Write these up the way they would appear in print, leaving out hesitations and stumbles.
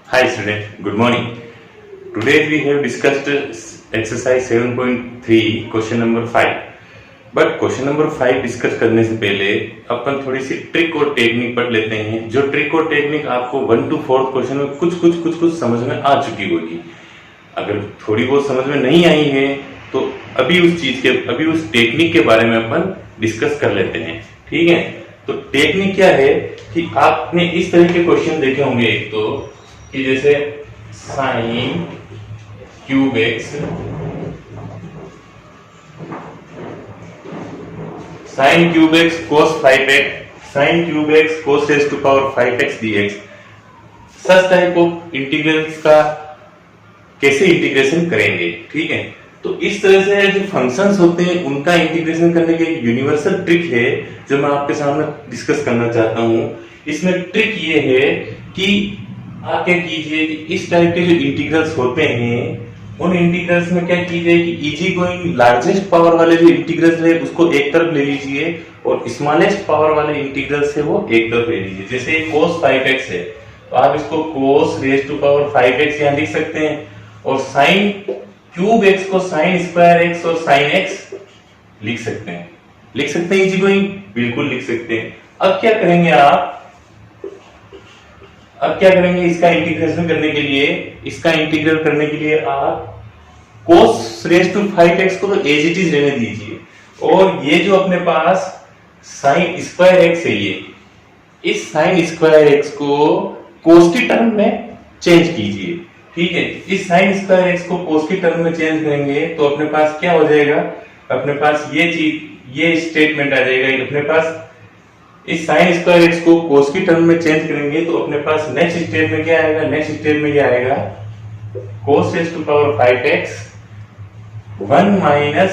Hi student, good morning. Today we have discussed exercise 7.3 question number 5. But question number 5 discuss करने से पहले अपन थोड़ी सी trick और technique पढ़ लेते हैं। जो ट्रिक और टेक्निक आपको 1 to 4 क्वेश्चन में कुछ समझ में आ चुकी होगी। अगर थोड़ी बहुत समझ में नहीं आई है तो अभी उस टेक्निक के बारे में अपन डिस्कस कर लेते हैं। ठीक है, तो टेक्निक क्या है कि आपने इस तरह के क्वेश्चन देखे होंगे। एक तो कि जैसे sine cube x, sine cube x cos 5x, sine cube x cos raise to power 5x dx। Such type of integrals का कैसे इंटीग्रेशन करेंगे। ठीक है, तो इस तरह से जो फंक्शंस होते हैं उनका इंटीग्रेशन करने की एक यूनिवर्सल ट्रिक है जो मैं आपके सामने डिस्कस करना चाहता हूं। इसमें ट्रिक ये है कि आप क्या कीजिए कि इस टाइप के जो इंटीग्रल्स होते हैं उन इंटीग्रल्स में क्या कीजिए कि इजी गोइंग लार्जेस्ट पावर वाले जो इंटीग्रल्स है उसको एक तरफ ले लीजिए और स्मॉलेस्ट पावर वाले इंटीग्रल्स है वो एक तरफ ले लीजिए। जैसे cos 5x है तो आप इसको cos raise to power 5x यहां लिख सकते हैं और sin क्यूब x को sin स्क्वायर x और sin x लिख सकते हैं इजी गोइंग, बिल्कुल लिख सकते हैं। अब क्या करेंगे इसका इंटीग्रेशन करने के लिए आप cos रेज टू 5x को तो एज इट इज रहने दीजिए और ये जो अपने पास sin स्क्वायर x है इस sin स्क्वायर x को cos की टर्म में चेंज कीजिए। ठीक है, इस sin स्क्वायर x को cos की टर्म में चेंज करेंगे तो अपने पास क्या हो जाएगा, अपने पास ये स्टेटमेंट आ जाएगा। अपने पास इस sin स्क्वायर x को cos की टर्म में चेंज करेंगे तो अपने पास नेक्स्ट स्टेप में क्या आएगा, cos raise to power 5x 1 minus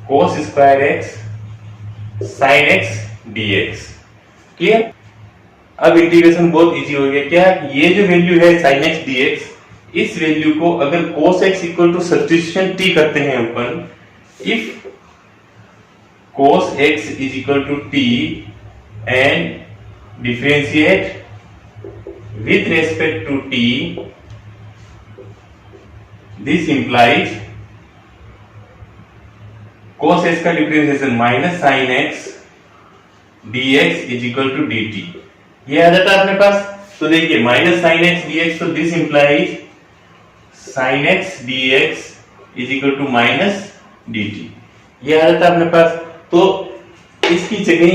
cos square x sin x dx। Clear? अब इंटीग्रेशन बहुत इजी हो गया। क्या ये जो वैल्यू है sin x dx, इस वैल्यू को अगर cos x equal to substitution t करते हैं अपन, if cos x is equal to t and differentiate with respect to t, this implies cos x का differentiation minus sin x dx is equal to dt। ये आ जाता है अपने पास। तो देखिए माइनस sin x dx, तो this implies sin x dx is equal to minus dt। ये आ जाता है अपने पास। तो इसकी जगह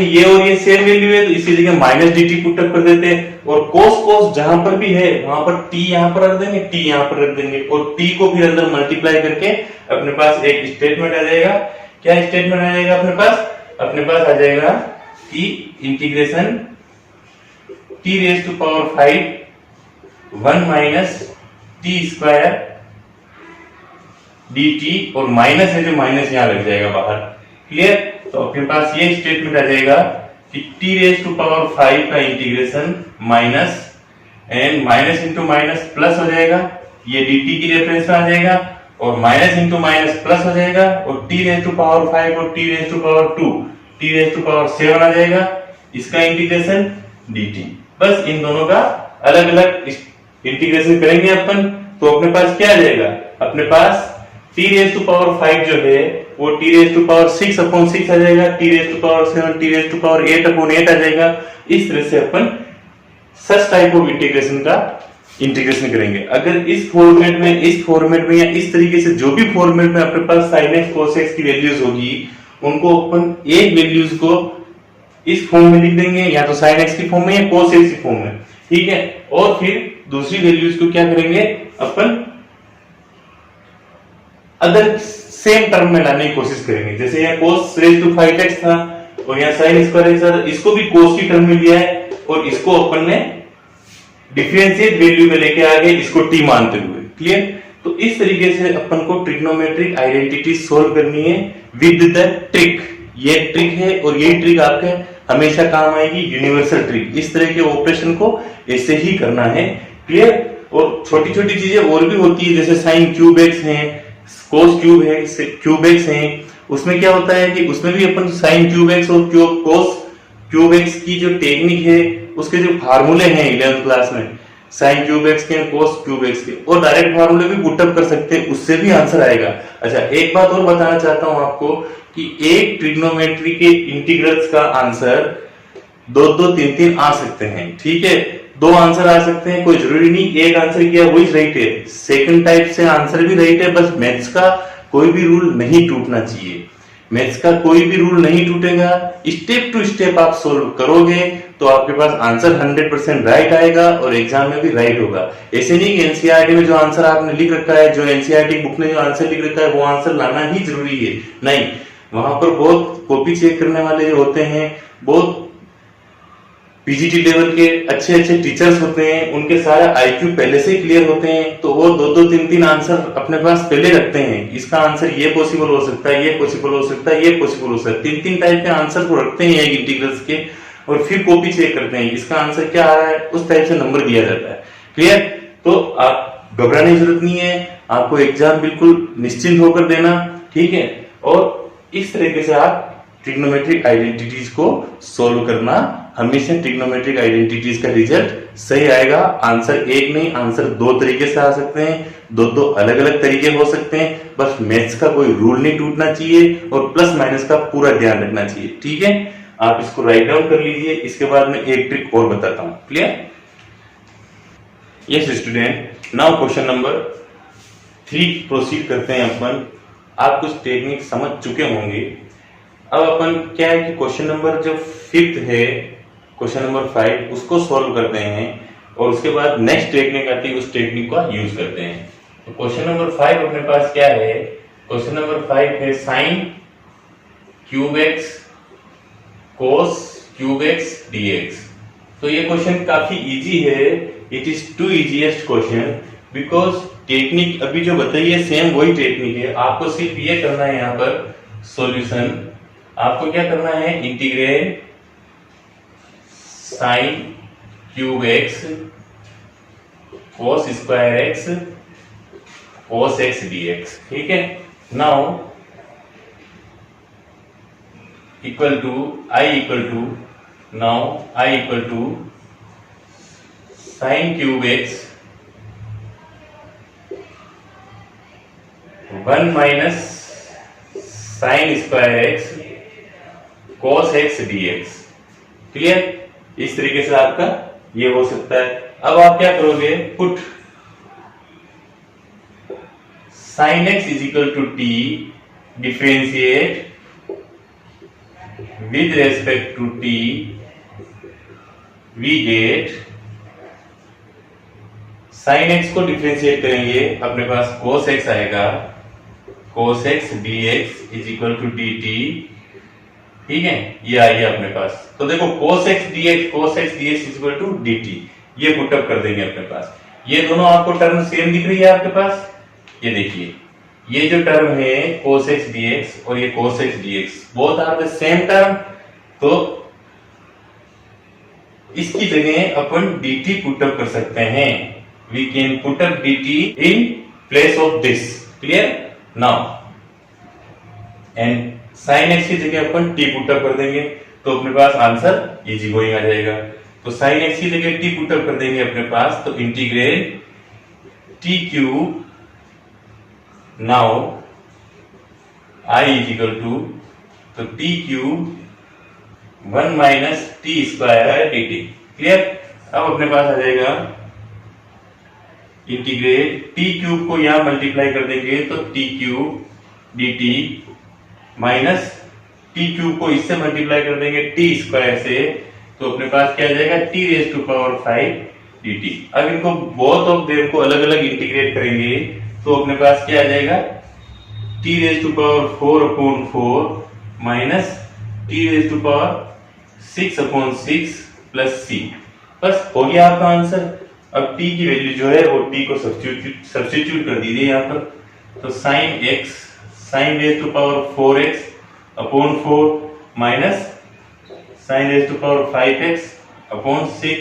ये और ये सेम वैल्यू है तो इसकी जगह माइनस dt पुट अप कर देते हैं और cos जहां पर भी है वहां पर t यहां पर रख देंगे, t यहां पर रख देंगे और t को फिर अंदर मल्टीप्लाई करके अपने पास एक स्टेटमेंट आ जाएगा। क्या स्टेटमेंट आ जाएगा अपने पास आ जाएगा कि integration t raise to power 5 1 minus t square dt और माइनस है जो माइनस यहां लग जाएगा बाहर। क्लियर? तो अपने पास ये स्टेटमेंट आ जाएगा कि t रेज टू पावर 5 का integration minus and minus into minus plus हो जाएगा, ये dt की रेफरेंस में आ जाएगा और माइनस इंटू माइनस प्लस हो जाएगा और t रेज टू पावर 5 और t raise to power 2 t raise to power 7 आ जाएगा, इसका इंटीग्रेशन dt। बस इन दोनों का अलग अलग इंटीग्रेशन करेंगे अपन तो अपने पास क्या आ जाएगा, अपने पास t रेज टू पावर 5 जो है वो t raise to power 6 upon 6 आ जाएगा, t raise to power 7 t raise to power 8 upon 8 आ जाएगा। इस तरह से अपन सच टाइप ऑफ इंटीग्रेशन का इंटीग्रेशन करेंगे। अगर इस फॉर्मेट में या इस तरीके से जो भी फॉर्मेट में अपने पास sin x cos x की वैल्यूज होगी उनको अपन एक वैल्यूज को इस फॉर्म में लिख देंगे, या तो sin x की फॉर्म में या cos x की फॉर्म में। ठीक है, और फिर दूसरी वैल्यूज को क्या करेंगे अपन अदर सेम टर्म में लाने की कोशिश करेंगे। जैसे यहाँ cos रेज टू 5x था और यहाँ sin स्क्वायर x था, इसको भी cos की टर्म में लिया है और इसको अपन ने डिफरेंशिएट वैल्यू में लेके आ गए, इसको t मानते हुए। क्लियर? तो इस तरीके से अपन को ट्रिग्नोमेट्रिक आइडेंटिटी सोल्व करनी है विद द ट्रिक। ये ट्रिक है और ये ट्रिक आपके हमेशा काम आएगी, यूनिवर्सल ट्रिक। इस तरह के ऑपरेशन को ऐसे ही करना है। क्लियर? और छोटी छोटी चीजें और भी होती है, जैसे साइन क्यूब एक्स है, कोस क्यूब एक्स है, उसमें क्या होता है कि उसमें भी अपन साइन क्यूब एक्स और कोस क्यूब एक्स की जो टेक्निक है उसके जो फार्मूले हैं 11th क्लास में, साइन क्यूब एक्स के, कोस क्यूब एक्स के, और डायरेक्ट फार्मूले भी पुटअप कर सकते हैं, उससे भी आंसर आएगा। अच्छा, एक बात और बताना चाहता हूं आपको कि एक ट्रिग्नोमेट्री के इंटीग्रल्स का आंसर 2 3 3 आ सकते हैं, ठीक है, 2 आंसर आ सकते हैं, कोई जरूरी नहीं एक आंसर किया वही राइट है। सेकंड टाइप से आंसर भी राइट है, बस मैथ्स का कोई भी रूल नहीं टूटना चाहिए, मैथ्स का कोई भी रूल नहीं टूटेगा। स्टेप टू स्टेप आप सोल्व करोगे तो आपके पास आंसर 100% राइट आएगा और एग्जाम में भी राइट होगा। ऐसे नहीं कि एनसीईआरटी में जो आंसर आपने लिख रखा है, जो एनसीईआरटी बुक में जो आंसर लिख रखा है वो आंसर लाना ही जरूरी है, नहीं, वहां पर बहुत कॉपी चेक करने वाले जो होते हैं, बहुत पीजीटी लेवल के अच्छे अच्छे टीचर्स होते हैं, उनके सारे आईक्यू पहले से ही क्लियर होते हैं, तो वो 2 3 3 आंसर अपने पास पहले रखते हैं। इसका आंसर ये पॉसिबल हो सकता है, ये पॉसिबल हो सकता है, ये पॉसिबल हो सकता है, 3 3 टाइप के आंसर को रखते हैं एक इंटीग्रल्स के, और फिर कॉपी चेक करते हैं इसका आंसर क्या आ रहा है, उस टाइप से नंबर दिया जाता है। क्लियर? तो आप घबराने की जरूरत नहीं है, आपको एग्जाम बिल्कुल निश्चिंत होकर देना, ठीक है। और इस तरीके से आप ट्रिग्नोमेट्रिक आइडेंटिटीज को सोल्व करना, हमेशा ट्रिग्नोमेट्रिक आइडेंटिटीज का रिजल्ट सही आएगा। आंसर एक नहीं, आंसर 2 तरीके से आ सकते हैं, 2 अलग अलग तरीके हो सकते हैं, बस मैथ्स का कोई रूल नहीं टूटना चाहिए और प्लस माइनस का पूरा ध्यान रखना चाहिए, ठीक है। आप इसको राइट डाउन कर लीजिए, इसके बाद में एक ट्रिक और बताता हूं। Clear? Yes student, now question number 3 proceed करते हैं अपन। आप कुछ टेक्निक समझ चुके होंगे। अब अपन क्या है कि क्वेश्चन नंबर जो 5th है, क्वेश्चन नंबर 5 उसको सॉल्व करते हैं और उसके बाद नेक्स्ट टेक्निक आती है, उस टेक्निक का यूज करते हैं। तो क्वेश्चन नंबर 5 अपने पास क्या है? क्वेश्चन नंबर 5 है sine cube x cos cube x dx. तो ये क्वेश्चन काफी इजी है, it is to easiest question because technique अभी जो बताई है सेम वही टेक्निक है। आपको सिर्फ ये करना है, यहाँ पर सॉल्यूशन आपको क्या करना है, integrate sine cube x cos square x cos x dx, ठीक है। Now equal to I equal to, now I equal to sine cube x 1 minus sine square x cos x dx। Clear? इस तरीके से आपका ये हो सकता है। अब आप क्या करोगे, put sin x is equal to t, differentiate with respect to t, we get sin x को डिफरेंशिएट करेंगे, अपने पास cos x आएगा, cos x dx is equal to dt, ठीक है, ये आ गया अपने पास। तो देखो cos x dx is equal to dt, ये पुटअप कर देंगे अपने पास। ये दोनों आपको टर्म सेम दिख रही है आपके पास, ये देखिए, ये जो टर्म है cos x dx और ये cos x dx both are the same term, तो इसकी जगह अपन dt पुटअप कर सकते हैं। We can put up dt in place of this. Clear? Now and sine x की जगह अपन टी पुटअप कर देंगे, तो अपने पास आंसर इजी गोइंग आ जाएगा। तो साइन एक्स की जगह टी पुटअप कर देंगे अपने पास, तो integrate T cube, now I is equal to, तो T cube 1 minus T square D T. Clear? अब अपने पास आ जाएगा इंटीग्रेट टी क्यूब को यहां मल्टीप्लाई कर देंगे, तो T cube D T minus T cube को इससे मल्टीप्लाई कर देंगे टी स्क्वायर से, तो अपने पास क्या आ जाएगा, T raise to power 5 dt। अब इनको बोथ ऑफ देम को अलग अलग इंटीग्रेट करेंगे, तो अपने पास क्या आ जाएगा, T raise to power 4/4 minus T raise to power 6/6 plus C. बस हो गया आपका आंसर। अब t की वैल्यू जो है वो t को सब्स्टिट्यूट कर दीजिए यहाँ पर, तो sine x sine raise to power 4x/4 minus sine raise to power 5x/6,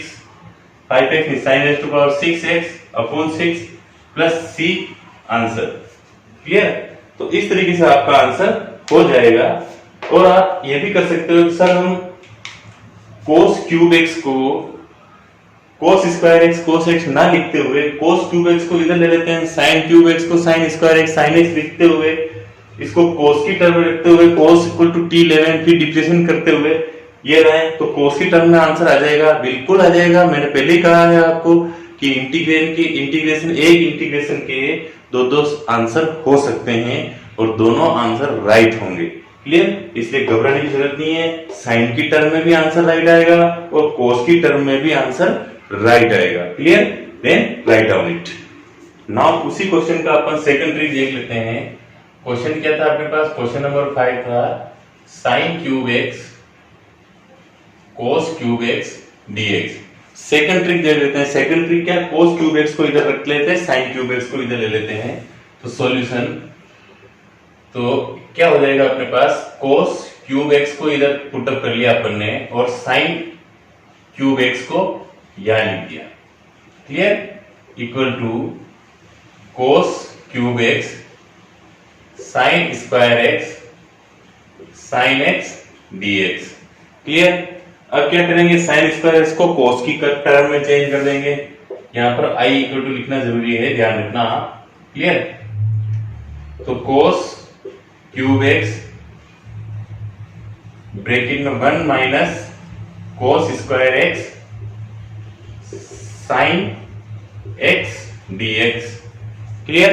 5x में sine raise to power 6x/6 plus c answer. Clear? तो इस तरीके से आपका आंसर हो जाएगा। और आप ये भी कर सकते हो, सर हम cos क्यूब x को cos square x cos x ना लिखते हुए cos क्यूब x को इधर ले लेते हैं, sin क्यूब x को sin square x sin x लिखते हुए इसको cos की टर्म में लिखते हुए cos इक्वल टू t11 फिर डिफरेंशिएशन करते हुए ये रहे तो cos की टर्म में आंसर आ जाएगा, बिल्कुल आ जाएगा। मैंने पहले ही कहा है आपको कि एक इंटीग्रेशन के दो आंसर हो सकते हैं और दोनों आंसर राइट होंगे। क्लियर? इसलिए घबराने की जरूरत नहीं है। साइन की टर्म में भी आंसर राइट आएगा और कोस की टर्म में भी आंसर राइट आएगा। Clear? Then write down it. Now उसी क्वेश्चन का अपन सेकंड ट्रिक देख लेते हैं। क्वेश्चन क्या था आपके पास? क्वेश्चन नंबर 5 था sine cube x cos cube x dx. Second trick देख लेते हैं। सेकंड ट्रिक क्या है? कोस क्यूब एक्स को इधर रख लेते हैं, साइन क्यूब एक्स को इधर ले लेते हैं। तो सॉल्यूशन तो क्या हो जाएगा अपने पास? कोस क्यूब एक्स को इधर पुटअप कर लिया अपन ने और साइन क्यूब एक्स को यहां लिख दिया। Clear? Equal to cos cube x sine square x sine x dx. Clear? अब क्या करेंगे? साइन स्क्वायर एक्स को कोस की टर्म में चेंज कर देंगे। यहां पर आई इक्वल टू लिखना जरूरी है, ध्यान रखना। क्लियर? तो कोस क्यूब एक्स ब्रैकेट में 1 minus cos square x sine x dx. Clear?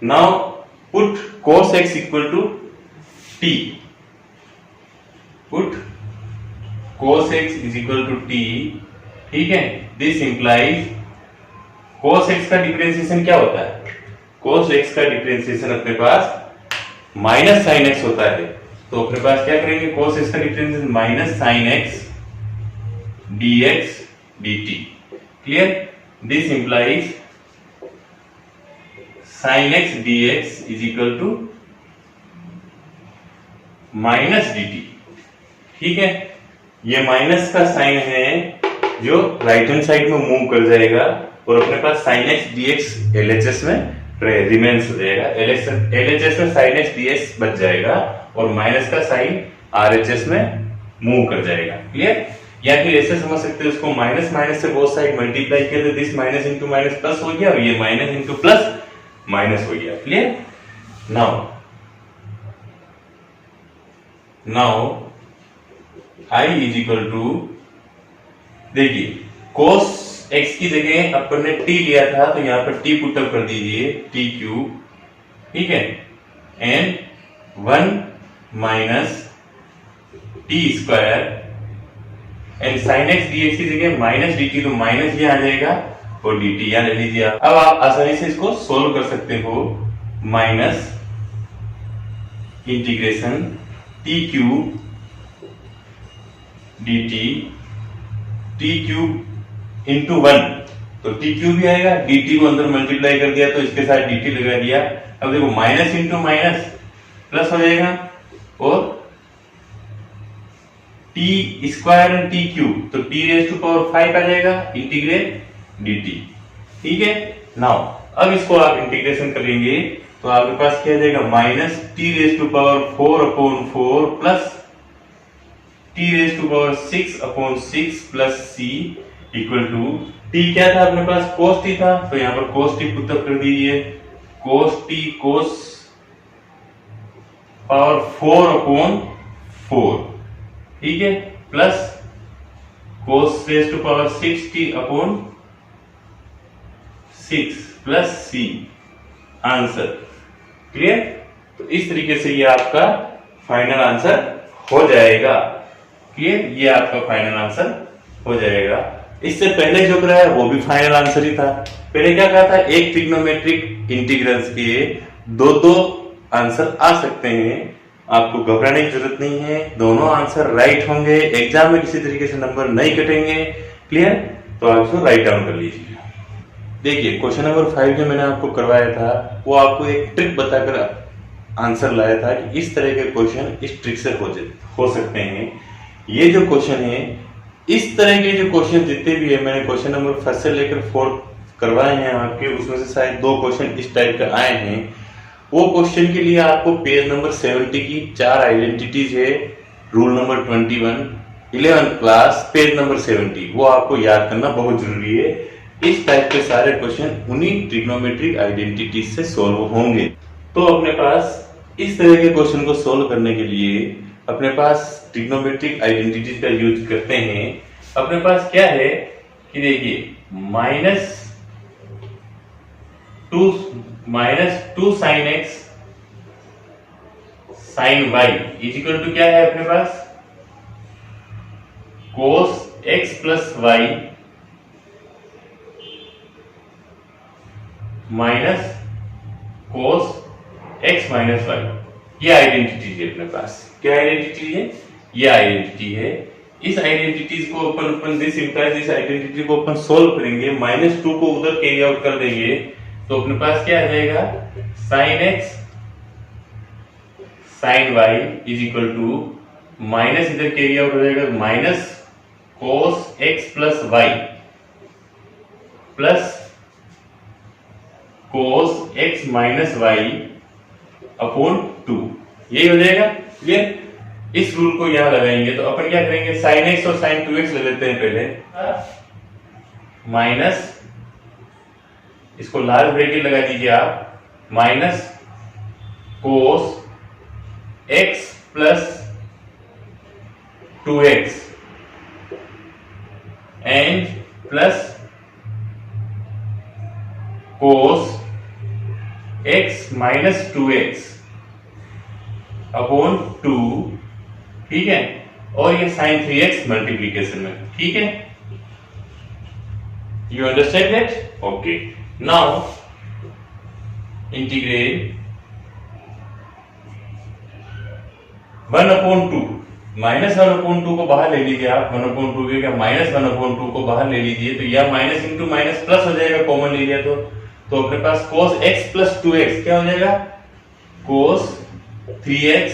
Now put cos x equal to t. Put cos x is equal to t. ठीक है? दिस इंप्लाइज कोस एक्स का डिफरेंशिएशन क्या होता है? कोस x का differentiation अपने पास minus sine x होता है। तो अपने पास क्या करेंगे? कोस एक्स का differentiation minus sine x dx dt. Clear? This implies sine x dx is equal to minus dt. ठीक है? ये माइनस का साइन है जो राइट हैंड साइड में मूव कर जाएगा और अपने पास साइन एक्स डीएक्स एलएचएस में रिमेन्स हो जाएगा। एलएचएस में साइन एक्स डीएक्स बच जाएगा और माइनस का साइन आरएचएस में मूव कर जाएगा। क्लियर? या फिर ऐसे समझ सकते हो इसको, माइनस माइनस से बोथ साइड मल्टीप्लाई किया तो this minus into minus plus हो गया और ये माइनस इंटू प्लस माइनस हो गया। Clear? Now i is equal to, देखिए कोस x की जगह अपन ने t लिया था तो यहां पर t पुटअप कर दीजिए, t क्यूब। ठीक है? And 1 minus T square and sine x dx की जगह माइनस dt तो माइनस ये आ जाएगा और dt यहां ले लीजिए। अब आप आसानी से इसको सोल्व कर सकते हो। Minus integration t cube dt t cube into 1 तो t क्यूब भी आएगा, dt को अंदर मल्टीप्लाई कर दिया तो इसके साथ dt लगा दिया। अब देखो माइनस इंटू माइनस प्लस हो जाएगा और t square and t cube तो t रेज टू पावर 5 आ जाएगा इंटीग्रेट dt। ठीक है? नाउ अब इसको आप इंटीग्रेशन करेंगे तो आपके पास क्या आ जाएगा? Minus t raise to power 4 upon 4 plus t raise to power 6 upon 6 plus c equal to t क्या था अपने पास? cos t था तो यहां पर cos t पुट कर दीजिए। cos t cos power 4 upon 4। ठीक है? Plus cos raise to power 6t upon 6 plus c answer. Clear? तो इस तरीके से ये आपका फाइनल आंसर हो जाएगा। क्लियर? ये आपका फाइनल आंसर हो जाएगा। इससे पहले जो कराया वो भी फाइनल आंसर ही था। पहले क्या कहा था? एक ट्रिग्नोमेट्रिक इंटीग्रल्स के दो आंसर आ सकते हैं। आपको घबराने की जरूरत नहीं है, दोनों आंसर राइट होंगे। एग्जाम में किसी तरीके से नंबर नहीं कटेंगे। क्लियर? तो आप इसको राइट डाउन कर लीजिए। देखिए क्वेश्चन नंबर 5 जो मैंने आपको करवाया था वो आपको एक ट्रिक बताकर आंसर लाया था कि इस तरह के क्वेश्चन इस ट्रिक से हो सकते हैं। ये जो क्वेश्चन है, इस तरह के जो क्वेश्चन जितने भी है, मैंने क्वेश्चन नंबर 1 से लेकर 4 करवाए हैं आपके, उसमें से शायद 2 क्वेश्चन इस टाइप के आए हैं। वो क्वेश्चन के लिए आपको पेज नंबर 70 की 4 आइडेंटिटीज है, rule number 21 11th class page number 70, वो आपको याद करना बहुत जरूरी है। इस टाइप के सारे क्वेश्चन उन्हीं ट्रिग्नोमेट्रिक आइडेंटिटीज से सॉल्व होंगे। तो अपने पास इस तरह के क्वेश्चन को सॉल्व करने के लिए अपने पास ट्रिग्नोमेट्रिक आइडेंटिटीज का यूज करते हैं। अपने पास क्या है कि देखिए -2 sin x sin y is equal to क्या है अपने पास cos x plus y minus cos x minus y। ये आइडेंटिटी है अपने पास। क्या आइडेंटिटी है? ये आइडेंटिटी है। इस आइडेंटिटीज को अपन दिस इंप्लाइज इस आइडेंटिटी को अपन सोल्व करेंगे, -2 को उधर कैरी आउट कर देंगे तो अपने पास क्या आ जाएगा sin x sin y is equal to minus इधर कैरी आउट हो जाएगा minus cos x plus y plus cos x minus y upon 2। यही हो जाएगा क्लियर। इस रूल को यहां लगाएंगे तो अपन क्या करेंगे sin x और sin 2x ले लेते हैं पहले, माइनस इसको लार्ज ब्रैकेट लगा दीजिए आप, minus cos x plus 2x and plus cos x minus 2x upon 2, ठीक है। और ये sin 3x मल्टीप्लीकेशन में, ठीक है। You understand that? Okay. Now integrate 1/2 -1/2 को बाहर ले लीजिए आप, 1/2 के क्या -1/2 को बाहर ले लीजिए तो यह माइनस इंटू माइनस प्लस हो जाएगा, कॉमन ले लिया तो अपने पास cos x प्लस 2x क्या हो जाएगा cos 3x,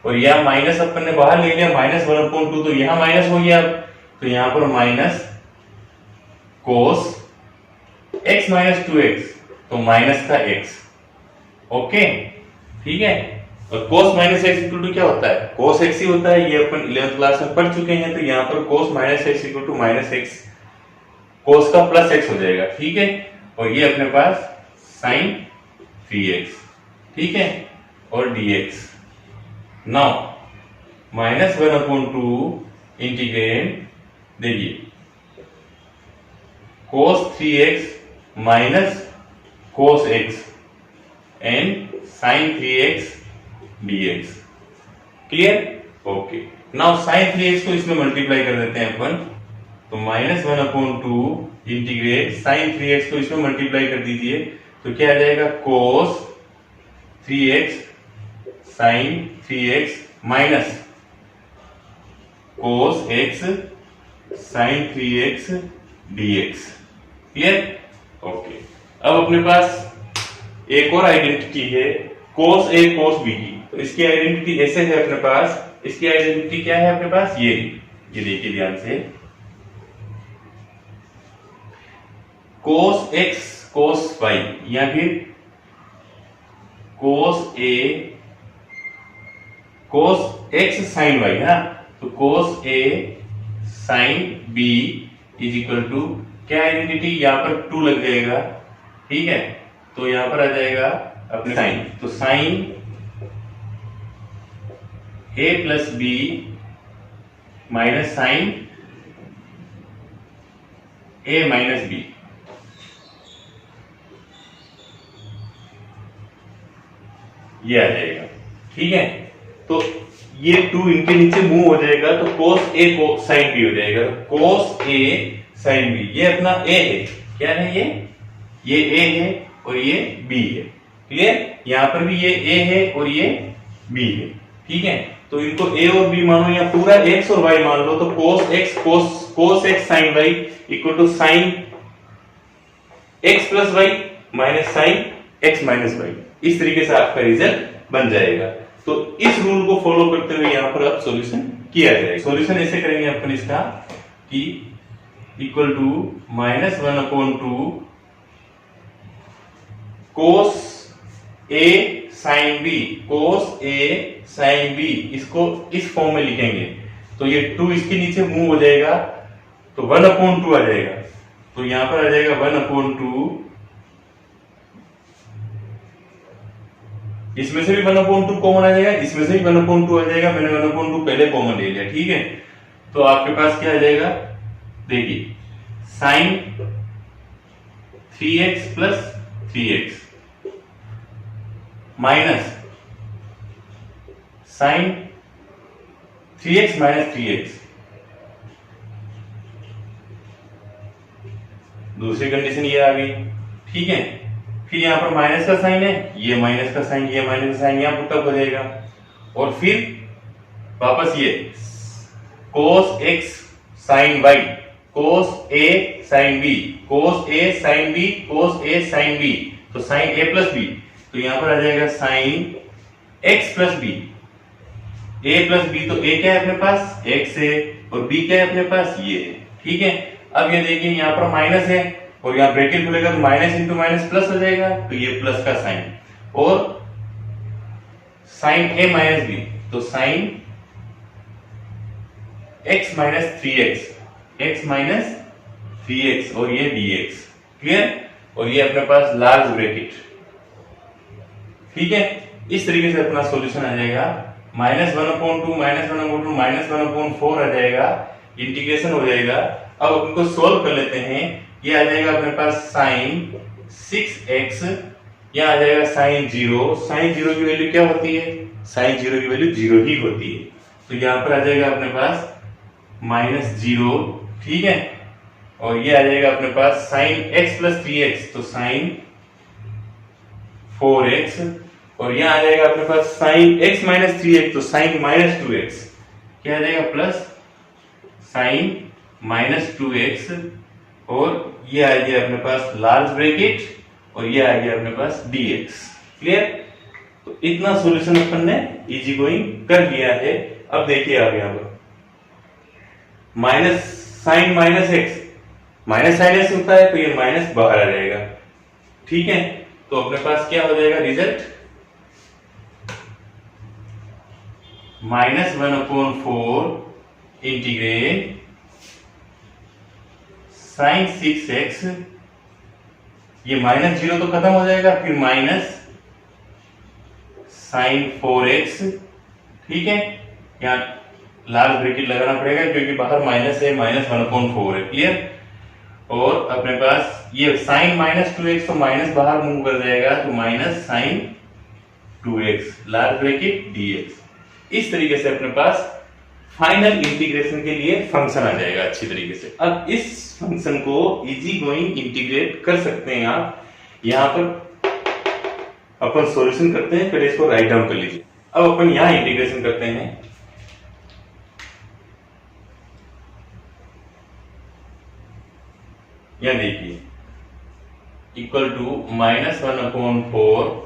और यह माइनस अपन ने बाहर ले लिया -1/2 तो यहां माइनस हो गया, तो यहां पर minus cos x minus 2x तो माइनस का x, ओके ठीक है। और cos minus x equal to क्या होता है cos x ही होता है, ये अपन 11th क्लास में पढ़ चुके हैं। तो यहाँ पर cos minus x equal to minus x, cos का प्लस x हो जाएगा, ठीक है। और ये अपने पास sin 3x, ठीक है, और dx। नाउ -1/2 इंटीग्रेट देखिए cos 3x minus cos x and sin 3x dx, clear? Okay. Now sin 3x को इसमें मल्टीप्लाई कर देते हैं अपन, तो -1/2 इंटीग्रेट sin 3x को इसमें मल्टीप्लाई कर दीजिए तो क्या आ जाएगा cos 3x sin 3x minus cos x sin 3x dx, clear? Okay. अब अपने पास एक और आइडेंटिटी है cos a cos b की, तो इसकी आइडेंटिटी ऐसे है अपने पास। इसकी आइडेंटिटी क्या है अपने पास, ये देखिए ध्यान से, cos x cos y या फिर cos a cos x sin y है ना, तो cos a sin b is equal to क्या आइडेंटिटी, यहां पर 2 लग जाएगा, ठीक है। तो यहां पर आ जाएगा अपने साइन, तो sine a plus b minus sine a minus b, ये आ जाएगा, ठीक है। तो ये 2 इनके नीचे मूव हो जाएगा तो cos a को sin b हो जाएगा, cos a sin b। ये अपना a है, क्या है ये a है और ये b है, क्लियर। यहां पर भी ये a है और ये b है, ठीक है। तो इनको a और b मानो या पूरा x और y मान लो, तो cos x sin y equal to sin x plus y minus sin x minus y। इस तरीके से आपका रिजल्ट बन जाएगा। तो इस रूल को फॉलो करते हुए यहां पर अब सॉल्यूशन किया जाएगा। सॉल्यूशन ऐसे करेंगे अपन इसका कि equal to -1/2 cos a sin b, cos a sin b, इसको इस फॉर्म में लिखेंगे तो ये 2 इसके नीचे मूव हो जाएगा, तो 1/2 आ जाएगा। तो यहां पर आ जाएगा 1/2, इसमें से भी 1/2 कॉमन आ जाएगा, इसमें से भी 1/2 आ जाएगा। मैंने 1/2 पहले कॉमन ले लिया, ठीक है। तो आपके पास क्या आ जाएगा, देखिए sine 3x plus 3x minus sine 3x minus 3x। दूसरी कंडीशन ये आ गई, ठीक है। फिर यहां पर माइनस का साइन है, ये माइनस का साइन, ये माइनस का साइन यहां पुटअप हो जाएगा। और फिर वापस ये cos x sin y, cos a sin b, cos a sin b, cos a sin b, तो sin a प्लस b, तो यहां पर आ जाएगा sin x plus b। a plus b, तो a क्या है अपने पास, x है, और b क्या है अपने पास, ये है, ठीक है। अब ये देखिए यहां पर माइनस है और यहां ब्रैकेट खुलेगा तो माइनस इंटू माइनस प्लस हो जाएगा, तो ये प्लस का साइन, और साइन a माइनस b, तो sine x minus 3x, x minus 3x, और ये dx, क्लियर। और ये अपने पास लार्ज ब्रैकेट, ठीक है। इस तरीके से अपना सॉल्यूशन आ जाएगा -1/2 -1/2 -1/4 आ जाएगा, इंटीग्रेशन हो जाएगा। अब अपन को सोल्व कर लेते हैं। ये आ जाएगा अपने पास साइन 6x, यहां आ जाएगा साइन 0। साइन 0 की वैल्यू क्या होती है, साइन 0 की वैल्यू 0 ही होती है, तो यहां पर आ जाएगा अपने पास -0, ठीक है। और ये आ जाएगा अपने पास साइन x प्लस 3x, तो साइन 4x, और यहां आ जाएगा अपने पास साइन x माइनस 3x, तो साइन -2x, क्या आ जाएगा प्लस साइन -2x, और ये आ गया अपने पास लार्ज ब्रैकेट, और ये आ गया अपने पास dx, क्लियर। तो इतना सॉल्यूशन अपन ने इजी गोइंग कर लिया है। अब देखिए आप यहां पर minus sine minus x, minus sine x होता है, तो ये माइनस बाहर आ जाएगा, ठीक है। तो अपने पास क्या हो जाएगा रिजल्ट, -1/4 इंटीग्रेट साइन 6x, ये -0 तो खत्म हो जाएगा, फिर माइनस साइन 4x, ठीक है। यहाँ लार्ज ब्रैकेट लगाना पड़ेगा क्योंकि बाहर माइनस है, -1/4 है, क्लियर। और अपने पास ये साइन -2x, तो माइनस बाहर मूव कर जाएगा, तो minus sine 2x large bracket dx। इस तरीके से अपने पास फाइनल इंटीग्रेशन के लिए फंक्शन आ जाएगा अच्छी तरीके से। अब इस फंक्शन को इजी गोइंग इंटीग्रेट कर सकते हैं आप। यहां पर अपन सॉल्यूशन करते हैं, पहले इसको राइट डाउन कर लीजिए। अब अपन यहां इंटीग्रेशन करते हैं, यहां देखिए इक्वल टू -1/4,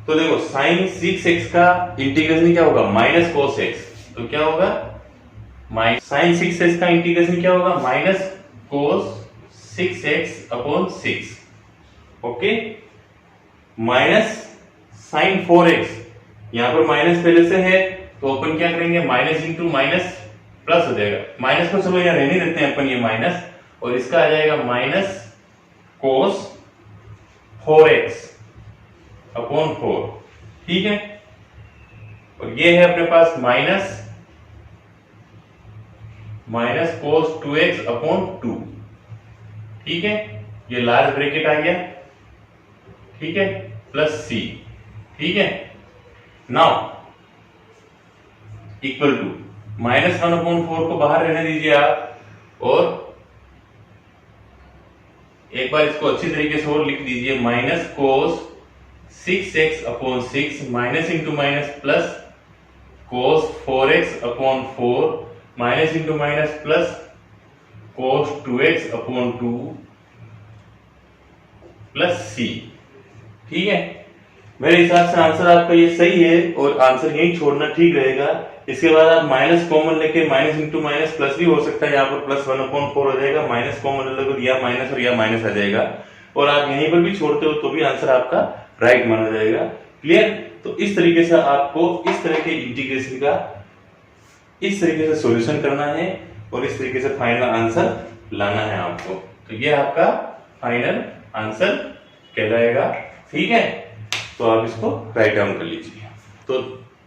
तो देखो साइन 6x का इंटीग्रेशन क्या होगा, माइनस cos x, तो क्या होगा साइन 6x का इंटीग्रेशन क्या होगा, minus cos 6x/6, okay. Minus sine 4x, यहां पर माइनस पहले से है, तो अपन क्या करेंगे, माइनस इंटू माइनस प्लस हो जाएगा। माइनस को चलो यहां रहने देते हैं अपन, ये माइनस, और इसका आ जाएगा माइनस cos 4x/4, ठीक है। और ये है अपने पास माइनस cos 2x/2, ठीक है। ये लार्ज ब्रैकेट आ गया, ठीक है, प्लस c, ठीक है। नाउ इक्वल टू -1/4 को बाहर रहने दीजिए आप, और एक बार इसको अच्छी तरीके से और लिख दीजिए, minus cos 6x/6 minus into minus plus cos 4x/4 minus into minus plus cos 2x/2 plus c, ठीक है। मेरे हिसाब से आंसर आपका ये सही है, और आंसर यही छोड़ना ठीक रहेगा। इसके बाद आप माइनस कॉमन लेके माइनस इंटू माइनस प्लस भी हो सकता है, यहाँ पर प्लस 1/4 हो जाएगा, माइनस कॉमन लेकर या माइनस और या माइनस आ जाएगा, और आप यहीं पर भी छोड़ते हो तो भी आंसर आपका राइट माना जाएगा, क्लियर। तो इस तरीके से आपको इस तरह के इंटीग्रेशन का इस तरीके से सॉल्यूशन करना है और इस तरीके से फाइनल आंसर लाना है आपको। तो ये आपका फाइनल आंसर कहलाएगा। ठीक है, तो आप इसको राइट डाउन कर लीजिए। तो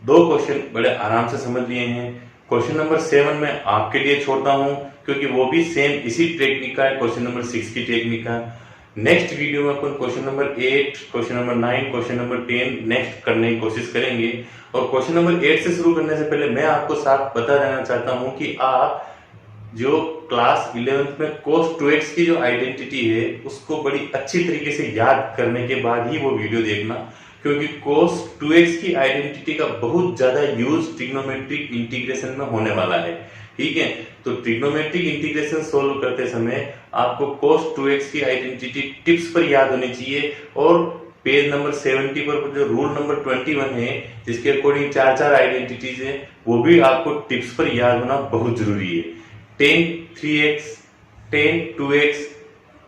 2 क्वेश्चन बड़े आराम से समझ लिए हैं। क्वेश्चन नंबर 7 में आपके लिए छोड़ता हूं क्योंकि वो भी सेम इसी टेक्निक का है, क्वेश्चन नंबर 6 की टेक्निक का। नेक्स्ट वीडियो में अपन question number 8, question number 9, question number 10 next करने की कोशिश करेंगे। और क्वेश्चन नंबर 8 से शुरू करने से पहले मैं आपको साफ बता देना चाहता हूं कि आप जो क्लास 11th में cos 2x की जो आइडेंटिटी है उसको बड़ी अच्छी तरीके से याद करने के बाद ही वो वीडियो देखना, क्योंकि cos 2x की आइडेंटिटी का बहुत ज्यादा यूज ट्रिग्नोमेट्रिक इंटीग्रेशन में होने वाला है। ठीक है, तो ट्रिग्नोमेट्रिक इंटीग्रेशन सोल्व करते समय आपको cos 2x की आइडेंटिटी टिप्स पर याद होनी चाहिए। और पेज नंबर 70 पर जो रूल नंबर 21 है जिसके अकॉर्डिंग 4 आइडेंटिटीज है वो भी आपको टिप्स पर याद होना बहुत जरूरी है। tan 3x, tan 2x,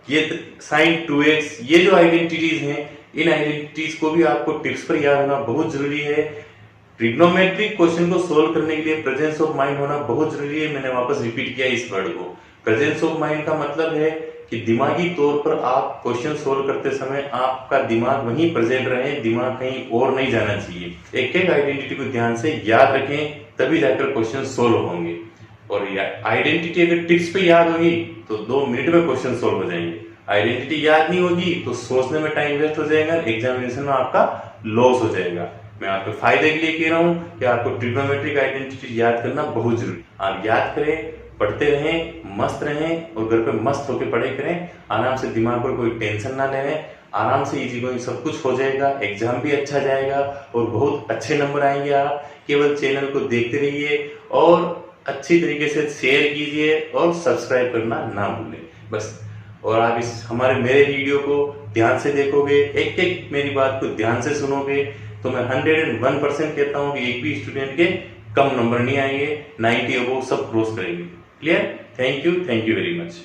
ये sin 2x, ये जो आइडेंटिटीज हैं इन आइडेंटिटीज को भी आपको टिप्स पर याद होना बहुत जरूरी है। ट्रिग्नोमेट्रिक क्वेश्चन को सोल्व करने के लिए प्रेजेंस ऑफ माइंड होना बहुत जरूरी है। मैंने वापस रिपीट किया इस वर्ड को। प्रेजेंस ऑफ माइंड का मतलब है कि दिमागी तौर पर आप क्वेश्चन सोल्व करते समय आपका दिमाग वहीं प्रेजेंट रहे, दिमाग कहीं और नहीं जाना चाहिए। एक एक आइडेंटिटी को ध्यान से याद रखें, तभी जाकर क्वेश्चन सोल्व होंगे। और आइडेंटिटी अगर टिप्स पे याद होगी तो 2 मिनट में क्वेश्चन सोल्व हो जाएंगे। आइडेंटिटी याद नहीं होगी तो सोचने में टाइम वेस्ट हो जाएगा, एग्जामिनेशन में आपका लॉस हो जाएगा। मैं आपके फायदे के लिए कह रहा हूँ कि आपको ट्रिग्नोमेट्रिक आइडेंटिटी याद करना बहुत जरूरी। आप याद करें, पढ़ते रहें, मस्त रहें और घर पे मस्त होकर पढ़ाई करें। आराम से, दिमाग पर कोई टेंशन ना लें, आराम से इजी गोइंग सब कुछ हो जाएगा। एग्जाम भी अच्छा जाएगा और बहुत अच्छे नंबर आएंगे। आप केवल चैनल को देखते रहिए और अच्छी तरीके से शेयर कीजिए और सब्सक्राइब करना ना भूलें बस। और आप इस मेरे वीडियो को ध्यान से देखोगे, एक एक मेरी बात को ध्यान से सुनोगे तो मैं 101% कहता हूं कि एक भी स्टूडेंट के कम नंबर नहीं आएंगे, 90 अबव सब क्रॉस करेंगे। Clear? Thank you very much.